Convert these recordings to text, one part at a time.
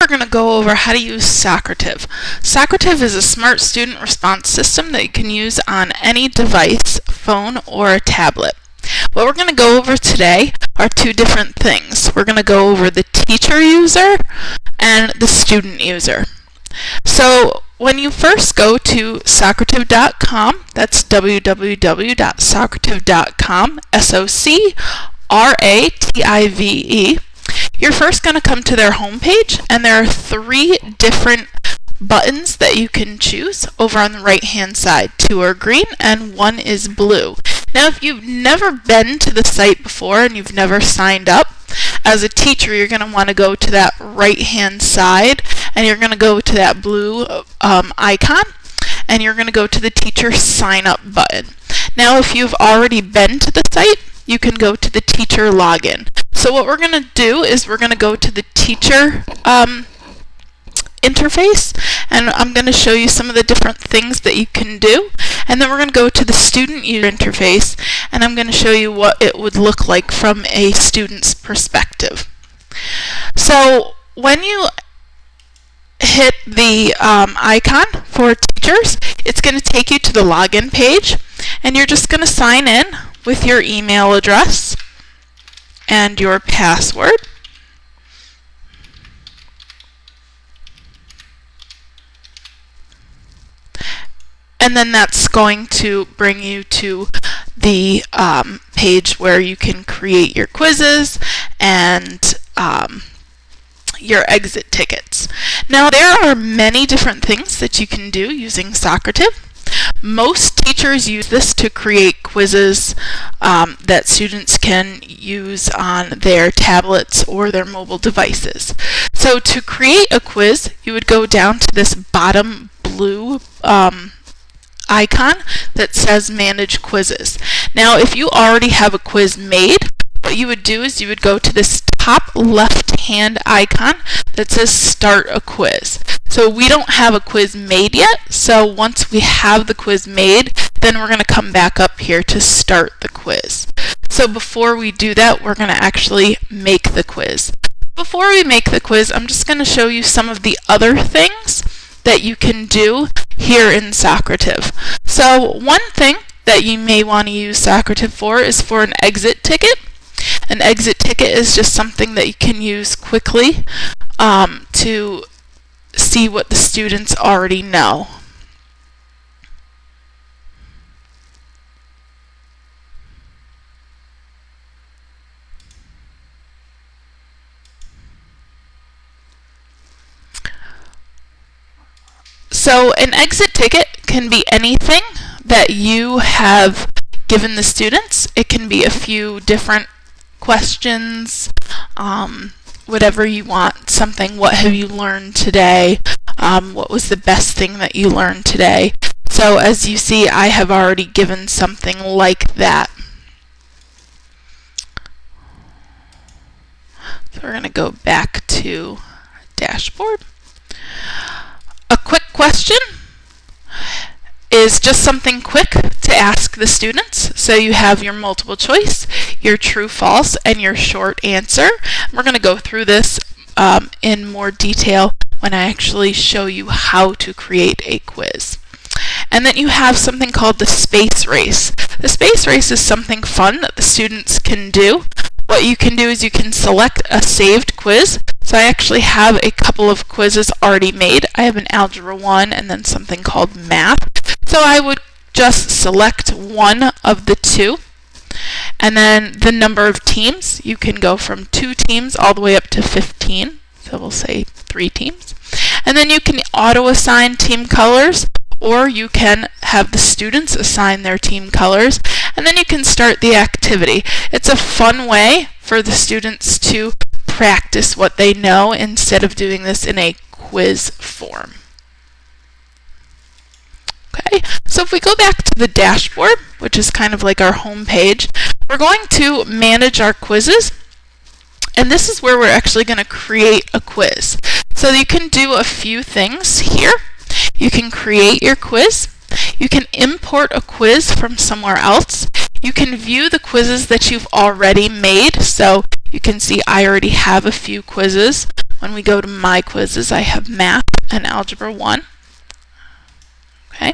we're going to go over how to use Socrative. Socrative is a smart student response system that you can use on any device, phone, or a tablet. What we're going to go over today are two different things. We're going to go over the teacher user and the student user. So when you first go to Socrative.com, that's www.Socrative.com, SOCRATIVE, you're first going to come to their homepage, and there are three different buttons that you can choose over on the right hand side. Two are green and one is blue. Now if you've never been to the site before and you've never signed up, as a teacher you're going to want to go to that right hand side and you're going to go to that blue icon and you're going to go to the teacher sign up button. Now if you've already been to the site, you can go to the teacher login. So what we're going to do is we're going to go to the teacher interface, and I'm going to show you some of the different things that you can do, and then we're going to go to the student user interface, and I'm going to show you what it would look like from a student's perspective. So when you hit the icon for teachers, it's going to take you to the login page, and you're just going to sign in with your email address and your password. And then that's going to bring you to the page where you can create your quizzes and your exit tickets. Now there are many different things that you can do using Socrative. Most teachers use this to create quizzes that students can use on their tablets or their mobile devices. So to create a quiz, you would go down to this bottom blue icon that says Manage Quizzes. Now if you already have a quiz made, what you would do is you would go to this top left hand icon that says Start a Quiz. So we don't have a quiz made yet, so once we have the quiz made, then we're going to come back up here to start the quiz. So before we do that, we're going to actually make the quiz. Before we make the quiz, I'm just going to show you some of the other things that you can do here in Socrative. So one thing that you may want to use Socrative for is for an exit ticket. An exit ticket is just something that you can use quickly to see what the students already know. So an exit ticket can be anything that you have given the students. It can be a few different questions, whatever you want, something, what have you learned today, what was the best thing that you learned today. So as you see, I have already given something like that. So we're going to go back to dashboard. A quick question is just something quick to ask the students. So you have your multiple choice, your true, false, and your short answer. We're going to go through this in more detail when I actually show you how to create a quiz. And then you have something called the space race. The space race is something fun that the students can do. What you can do is you can select a saved quiz. So I actually have a couple of quizzes already made. I have an Algebra 1 and then something called Math. So I would just select one of the two. And then the number of teams, you can go from 2 teams all the way up to 15. So we'll say 3 teams. And then you can auto-assign team colors, or you can have the students assign their team colors, and then you can start the activity. It's a fun way for the students to practice what they know instead of doing this in a quiz form. Okay, so if we go back to the dashboard, which is kind of like our home page, we're going to manage our quizzes, and this is where we're actually going to create a quiz. So you can do a few things here. You can create your quiz. You can import a quiz from somewhere else. You can view the quizzes that you've already made. So you can see I already have a few quizzes. When we go to My Quizzes, I have Math and Algebra 1. Okay.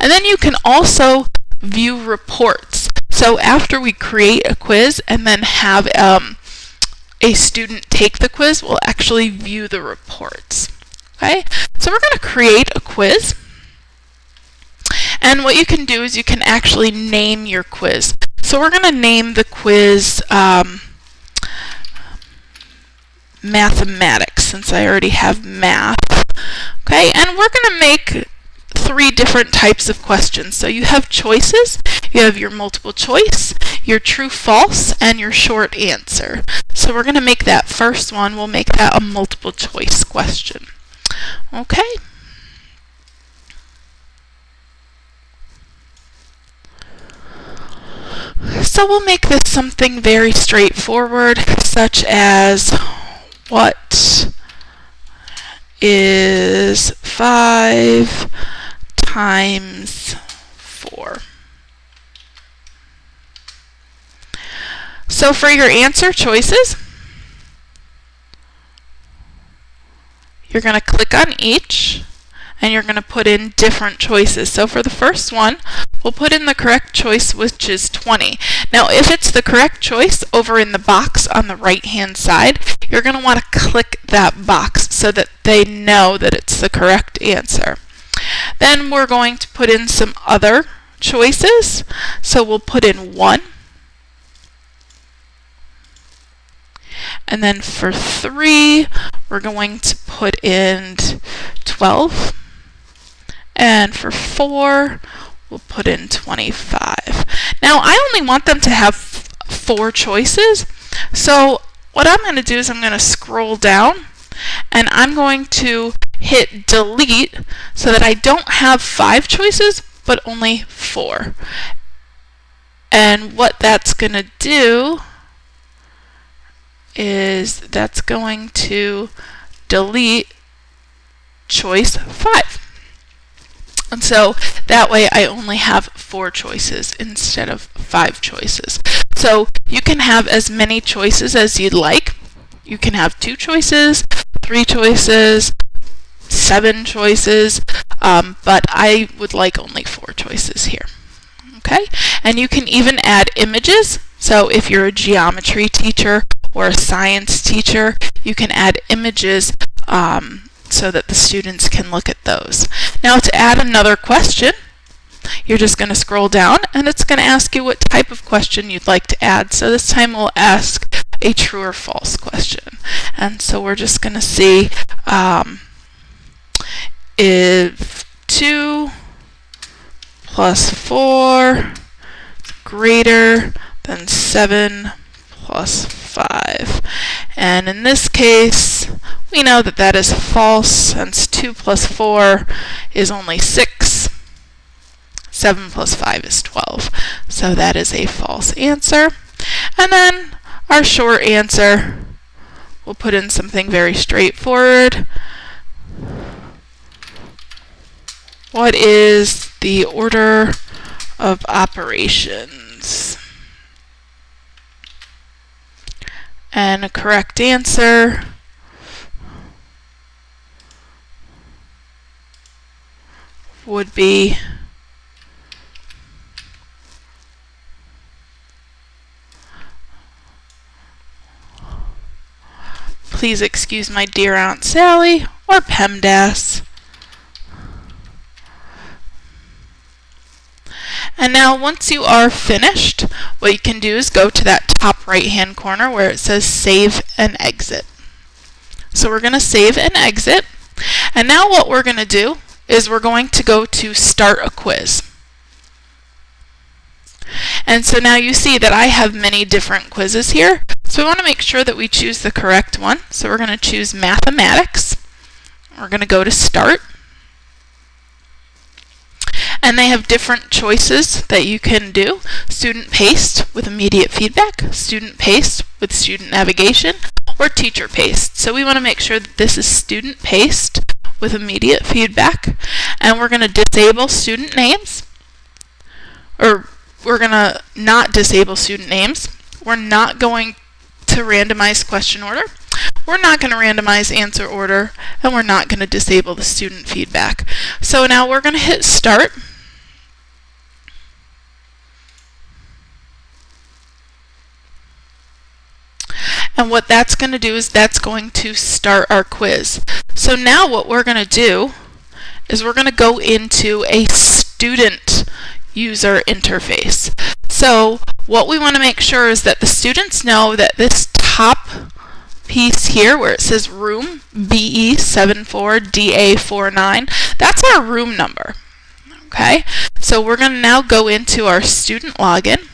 And then you can also view reports. So after we create a quiz and then have a student take the quiz, we'll actually view the reports. Okay. So we're going to create a quiz. And what you can do is you can actually name your quiz. So we're going to name the quiz Mathematics, since I already have math. Okay, and we're going to make 3 different types of questions. So you have choices, you have your multiple choice, your true false, and your short answer. So we're going to make that first one, we'll make that a multiple choice question. Okay. So we'll make this something very straightforward, such as what is 5 times 4? So for your answer choices, you're going to click on each and you're going to put in different choices. So for the first one, we'll put in the correct choice, which is 20. Now if it's the correct choice, over in the box on the right hand side, you're going to want to click that box so that they know that it's the correct answer. Then we're going to put in some other choices. So we'll put in 1. And then for 3, we're going to put in 12. And for 4, we'll put in 25. Now I only want them to have 4 choices. So what I'm going to do is I'm going to scroll down and I'm going to hit delete so that I don't have 5 choices but only 4. And what that's going to do is that's going to delete choice 5. And so that way I only have 4 choices instead of 5 choices. So you can have as many choices as you'd like. You can have 2 choices, 3 choices, 7 choices, but I would like only 4 choices here. Okay? And you can even add images. So if you're a geometry teacher or a science teacher, you can add images so that the students can look at those. Now to add another question, you're just going to scroll down and it's going to ask you what type of question you'd like to add. So this time we'll ask a true or false question. And so we're just going to see if 2 plus 4 is greater than 7 plus 5. And in this case, we know that that is false since 2 plus 4 is only 6. 7 plus 5 is 12. So that is a false answer. And then our short answer, we'll put in something very straightforward. What is the order of operations? And a correct answer would be please excuse my dear Aunt Sally, or PEMDAS. And now once you are finished, what you can do is go to that top right hand corner where it says Save and Exit. So we're going to save and exit. And now what we're going to do is we're going to go to Start a Quiz. And so now you see that I have many different quizzes here. So we want to make sure that we choose the correct one. So we're going to choose Mathematics. We're going to go to Start. And they have different choices that you can do. Student paced with immediate feedback, student paced with student navigation, or teacher paced. So we want to make sure that this is student paced with immediate feedback. And we're going to disable student names, or we're going to not disable student names. We're not going to randomize question order. We're not going to randomize answer order, and we're not going to disable the student feedback. So now we're going to hit start. And what that's going to do is that's going to start our quiz. So now what we're going to do is we're going to go into a student user interface. So what we want to make sure is that the students know that this top piece here where it says room BE74DA49, that's our room number. Okay, so we're going to now go into our student login,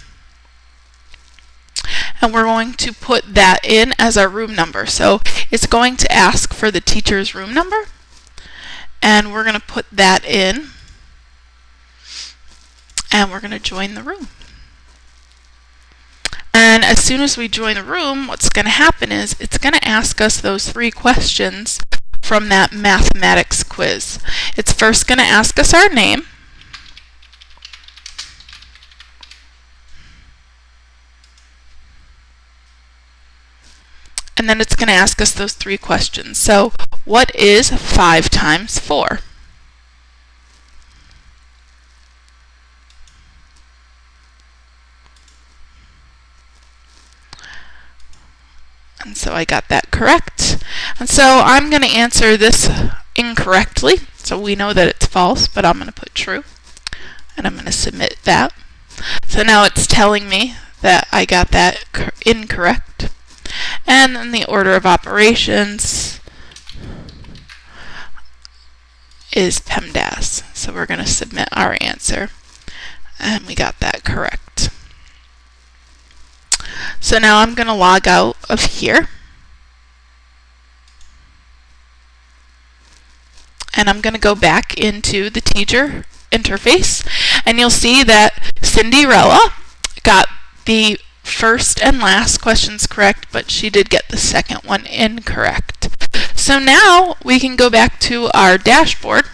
and we're going to put that in as our room number. So it's going to ask for the teacher's room number, and we're going to put that in, and we're going to join the room. And as soon as we join the room, what's going to happen is it's going to ask us those 3 questions from that mathematics quiz. It's first going to ask us our name. And then it's going to ask us those 3 questions. So, what is 5 times 4? And so I got that correct. And so I'm going to answer this incorrectly. So we know that it's false, but I'm going to put true. And I'm going to submit that. So now it's telling me that I got that incorrect. And then the order of operations is PEMDAS. So we're going to submit our answer. And we got that correct. So now I'm going to log out of here. And I'm going to go back into the teacher interface. And you'll see that Cinderella got the first and last questions correct, but she did get the second one incorrect. So now we can go back to our dashboard.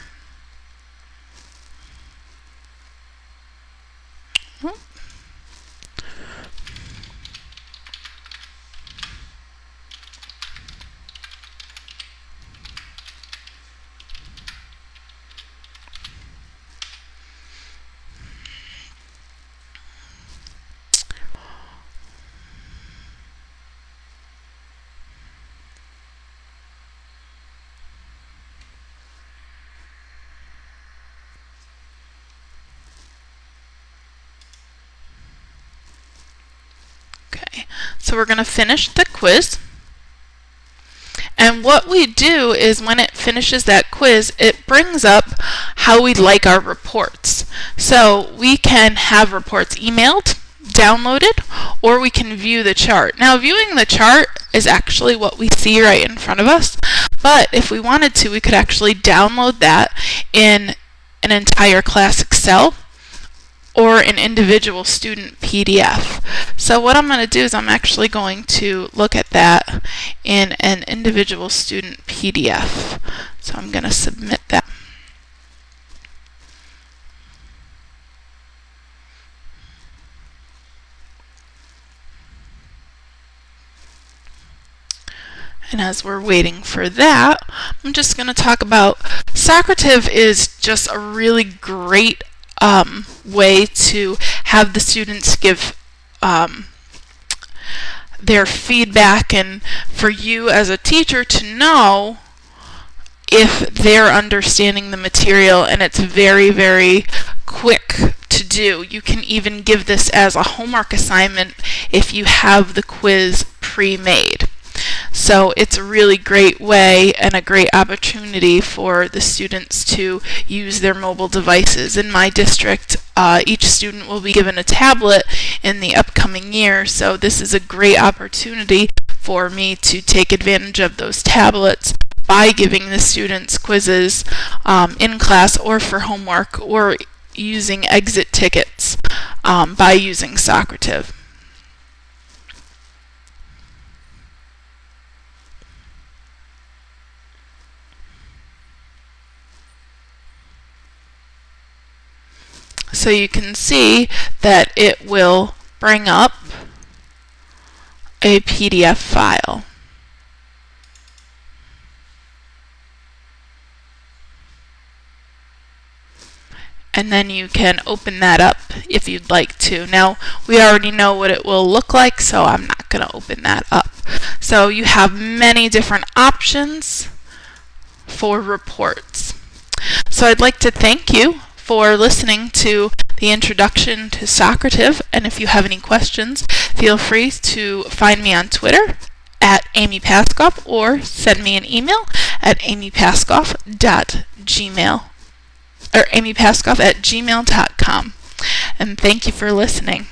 So we're going to finish the quiz. And what we do is when it finishes that quiz, it brings up how we like our reports. So we can have reports emailed, downloaded, or we can view the chart. Now viewing the chart is actually what we see right in front of us, but if we wanted to, we could actually download that in an entire class Excel or an individual student PDF. So what I'm going to do is I'm actually going to look at that in an individual student PDF. So I'm going to submit that. And as we're waiting for that, I'm just going to talk about Socrative is just a really great way to have the students give their feedback, and for you as a teacher to know if they're understanding the material, and it's very, very quick to do. You can even give this as a homework assignment if you have the quiz pre-made. So it's a really great way and a great opportunity for the students to use their mobile devices. In my district, each student will be given a tablet in the upcoming year, so this is a great opportunity for me to take advantage of those tablets by giving the students quizzes in class or for homework, or using exit tickets by using Socrative. So you can see that it will bring up a PDF file. And then you can open that up if you'd like to. Now, we already know what it will look like, so I'm not going to open that up. So you have many different options for reports. So I'd like to thank you for listening to the introduction to Socrative, and if you have any questions, feel free to find me on Twitter at Amy Paskoff or send me an email at amypaskoff@gmail.com. And thank you for listening.